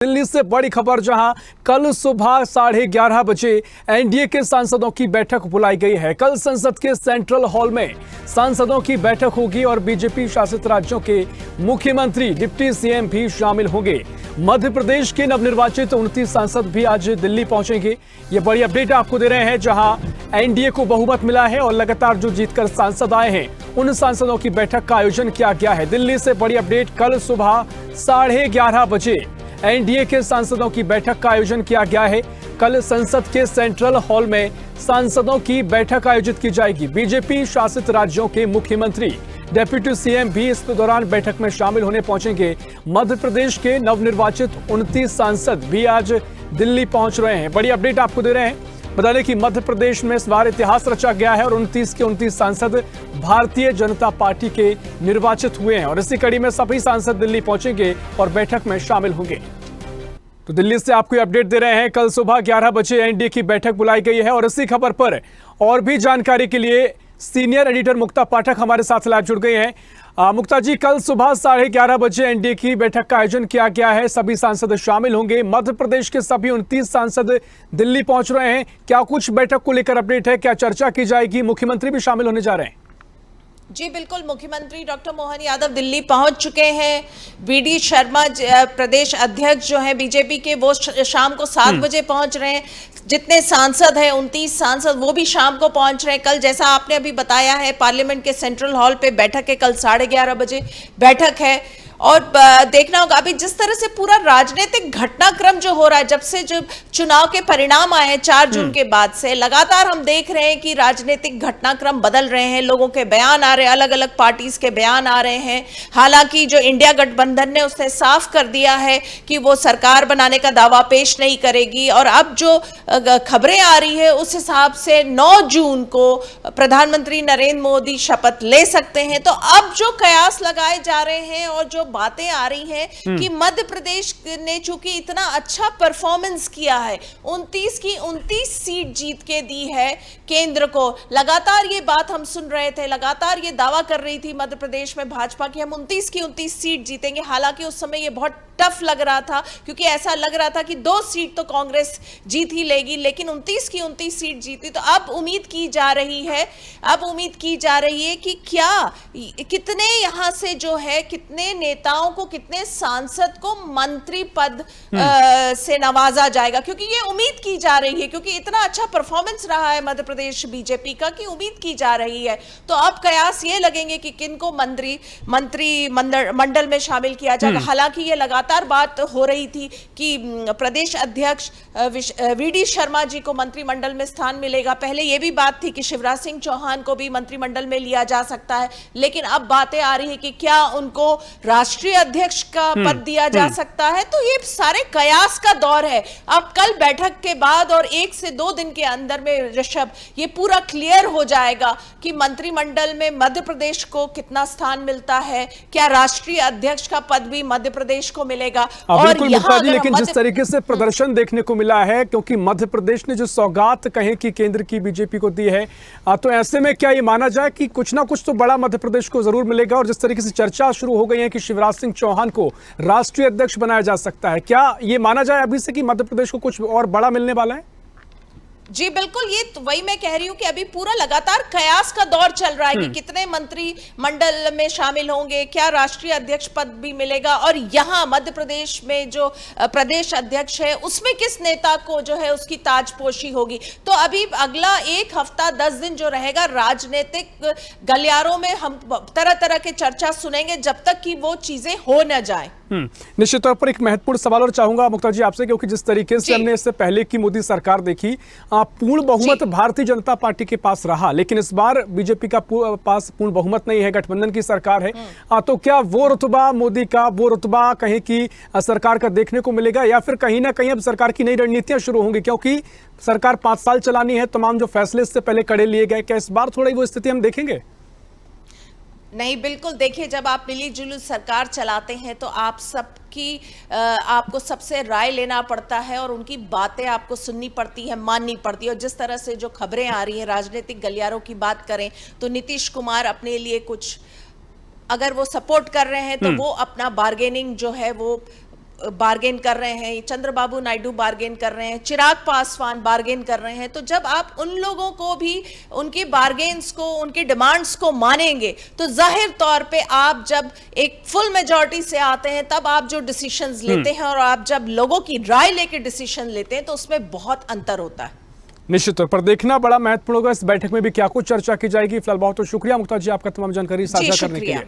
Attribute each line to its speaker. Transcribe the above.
Speaker 1: दिल्ली से बड़ी खबर, जहां कल सुबह 11:30 बजे एनडीए के सांसदों की बैठक बुलाई गई है। कल संसद के सेंट्रल हॉल में सांसदों की बैठक होगी और बीजेपी शासित राज्यों के मुख्यमंत्री, डिप्टी सीएम भी शामिल होंगे। मध्य प्रदेश के नवनिर्वाचित 29 सांसद भी आज दिल्ली पहुंचेंगे। ये बड़ी अपडेट आपको दे रहे हैं, जहां एनडीए को बहुमत मिला है और लगातार जो जीतकर सांसद आए हैं उन सांसदों की बैठक का आयोजन किया गया है। दिल्ली से बड़ी अपडेट, कल सुबह 11:30 बजे एनडीए के सांसदों की बैठक का आयोजन किया गया है। कल संसद के सेंट्रल हॉल में सांसदों की बैठक आयोजित की जाएगी। बीजेपी शासित राज्यों के मुख्यमंत्री, डेप्यूटी सीएम भी इस दौरान बैठक में शामिल होने पहुंचेंगे। मध्य प्रदेश के नवनिर्वाचित 29 सांसद भी आज दिल्ली पहुंच रहे हैं। बड़ी अपडेट आपको दे रहे हैं। बता दें कि मध्य प्रदेश में इस बार इतिहास रचा गया है और 29 के 29 सांसद भारतीय जनता पार्टी के निर्वाचित हुए हैं और इसी कड़ी में सभी सांसद दिल्ली पहुंचेंगे और बैठक में शामिल होंगे। तो दिल्ली से आपको अपडेट दे रहे हैं। कल सुबह 11 बजे एनडीए की बैठक बुलाई गई है और इसी खबर पर और भी जानकारी के लिए सीनियर एडिटर मुक्ता पाठक हमारे साथ लाइव जुड़ गए हैं। मुक्ता जी, कल सुबह 11:30 बजे एनडीए की बैठक का आयोजन किया गया है। सभी सांसद शामिल होंगे। मध्य प्रदेश के सभी 29 सांसद दिल्ली पहुंच रहे हैं। क्या कुछ बैठक को लेकर अपडेट है? क्या चर्चा की जाएगी? मुख्यमंत्री भी शामिल होने जा रहे हैं।
Speaker 2: जी बिल्कुल, मुख्यमंत्री डॉक्टर मोहन यादव दिल्ली पहुंच चुके हैं। वीडी शर्मा प्रदेश अध्यक्ष जो हैं बीजेपी के, वो शाम को 7 बजे पहुंच रहे हैं। जितने सांसद हैं 29 सांसद, वो भी शाम को पहुंच रहे हैं। कल जैसा आपने अभी बताया है, पार्लियामेंट के सेंट्रल हॉल पे बैठक है। कल 11:30 बजे बैठक है और देखना होगा अभी जिस तरह से पूरा राजनीतिक घटनाक्रम जो हो रहा है, जब से जो चुनाव के परिणाम आए हैं 4 जून के बाद से, लगातार हम देख रहे हैं कि राजनीतिक घटनाक्रम बदल रहे हैं। लोगों के बयान आ रहे हैं, अलग अलग पार्टीज के बयान आ रहे हैं। हालांकि जो इंडिया गठबंधन ने, उसने साफ कर दिया है कि वो सरकार बनाने का दावा पेश नहीं करेगी और अब जो खबरें आ रही है उस हिसाब से 9 जून को प्रधानमंत्री नरेंद्र मोदी शपथ ले सकते हैं। तो अब जो कयास लगाए जा रहे हैं और जो बातें आ रही हैं कि मध्य प्रदेश ने चूंकि इतना अच्छा परफॉर्मेंस किया है, 29 की 29 सीट जीत के दी है केंद्र को। लगातार ये बात हम सुन रहे थे, लगातार ये दावा कर रही थी मध्य प्रदेश में भाजपा की हम 29 की 29 सीट जीतेंगे। हालांकि उस समय ये बहुत टफ लग रहा था, क्योंकि ऐसा लग रहा था कि 2 सीट तो कांग्रेस जीत ही लेगी, लेकिन 29 की 29 सीट जीती। तो अब उम्मीद की जा रही है, कि क्या कितने यहां से जो है, कितने नेताओं को, कितने सांसद को मंत्री पद से नवाजा जाएगा, क्योंकि ये उम्मीद की जा रही है, क्योंकि इतना अच्छा परफॉर्मेंस रहा है मध्य प्रदेश बीजेपी का कि उम्मीद की जा रही है। तो अब कयास ये लगेंगे कि किनको मंत्री मंडल में शामिल किया जाएगा। हालांकि ये लगातार बात हो रही थी कि प्रदेश अध्यक्ष वीडी शर्मा जी को मंत्रिमंडल में स्थान मिलेगा। पहले ये भी बात थी कि शिवराज सिंह चौहान को भी मंत्रिमंडल में लिया जा सकता है, लेकिन अब बातें आ रही है कि क्या उनको राष्ट्रीय अध्यक्ष का पद दिया जा सकता है। तो ये सारे कयास का दौर है। अब कल बैठक के बाद और 1 से 2 दिन के अंदर में ऋषभ, ये पूरा क्लियर हो जाएगा कि मंत्रिमंडल में मध्य प्रदेश को कितना स्थान मिलता है, क्या राष्ट्रीय अध्यक्ष का पद भी मध्य प्रदेश को मिलेगा। और
Speaker 1: यहाँ लेकिन जिस तरीके से प्रदर्शन देखने को मिला है, क्योंकि मध्य प्रदेश ने जो सौगात कहें कि केंद्र की बीजेपी को दी है, तो ऐसे में क्या ये माना जाए कि कुछ ना कुछ तो बड़ा मध्य प्रदेश को जरूर मिलेगा। और जिस तरीके से चर्चा शुरू हो गई है कि शिवराज सिंह चौहान को राष्ट्रीय अध्यक्ष बनाया जा सकता है, क्या ये माना जाए अभी से कि मध्य प्रदेश को कुछ और बड़ा मिलने वाला है?
Speaker 2: जी बिल्कुल, ये तो वही मैं कह रही हूं कि अभी पूरा लगातार कयास का दौर चल रहा है कि कितने मंत्री मंडल में शामिल होंगे, क्या राष्ट्रीय अध्यक्ष पद भी मिलेगा, और यहाँ मध्य प्रदेश में जो प्रदेश अध्यक्ष है उसमें किस नेता को जो है उसकी ताजपोशी होगी। तो अभी अगला 1 हफ्ता 10 दिन जो रहेगा, राजनीतिक गलियारों में हम तरह तरह के चर्चा सुनेंगे जब तक कि वो चीजें हो न जाए।
Speaker 1: निश्चित तौर पर एक महत्वपूर्ण सवाल और चाहूंगा मुक्ता जी आपसे, क्योंकि जिस तरीके से हमने इससे पहले की मोदी सरकार देखी, पूर्ण बहुमत भारतीय जनता पार्टी के पास रहा, लेकिन इस बार बीजेपी का पास पूर्ण बहुमत नहीं है, गठबंधन की सरकार है। तो क्या वो रुतबा मोदी का, वो रुतबा कहीं की सरकार का देखने को मिलेगा, या फिर कहीं ना कहीं अब सरकार की नई रणनीतियां शुरू होंगी, क्योंकि सरकार 5 साल चलानी है, तमाम जो फैसले इससे पहले कड़े लिए गए, क्या इस बार थोड़ी वो स्थिति हम देखेंगे?
Speaker 2: नहीं, बिल्कुल, देखिए, जब आप मिली जुली सरकार चलाते हैं तो आपको सबसे राय लेना पड़ता है और उनकी बातें आपको सुननी पड़ती है, माननी पड़ती है। और जिस तरह से जो खबरें आ रही हैं, राजनीतिक गलियारों की बात करें तो नीतीश कुमार अपने लिए कुछ, अगर वो सपोर्ट कर रहे हैं तो वो अपना बार्गेनिंग जो है वो बार्गेन कर रहे हैं, चंद्रबाबू नायडू बार्गेन कर रहे हैं, चिराग पासवान बार्गेन कर रहे हैं, तो जब आप उन लोगों को भी उनकी बार्गेन्स को, उनकी डिमांड्स को मानेंगे तो जाहिर तौर पे आप जब एक फुल मेजॉरिटी से आते हैं तब आप जो डिसीजंस लेते हैं और आप जब लोगों की राय लेके डिसीजन लेते हैं तो उसमें बहुत अंतर होता है।
Speaker 1: निश्चित तौर पर देखना बड़ा महत्वपूर्ण होगा इस बैठक में भी क्या कुछ चर्चा की जाएगी। फिलहाल बहुत बहुत शुक्रिया मुक्ता जी आपका तमाम जानकारी साझा करने के लिए।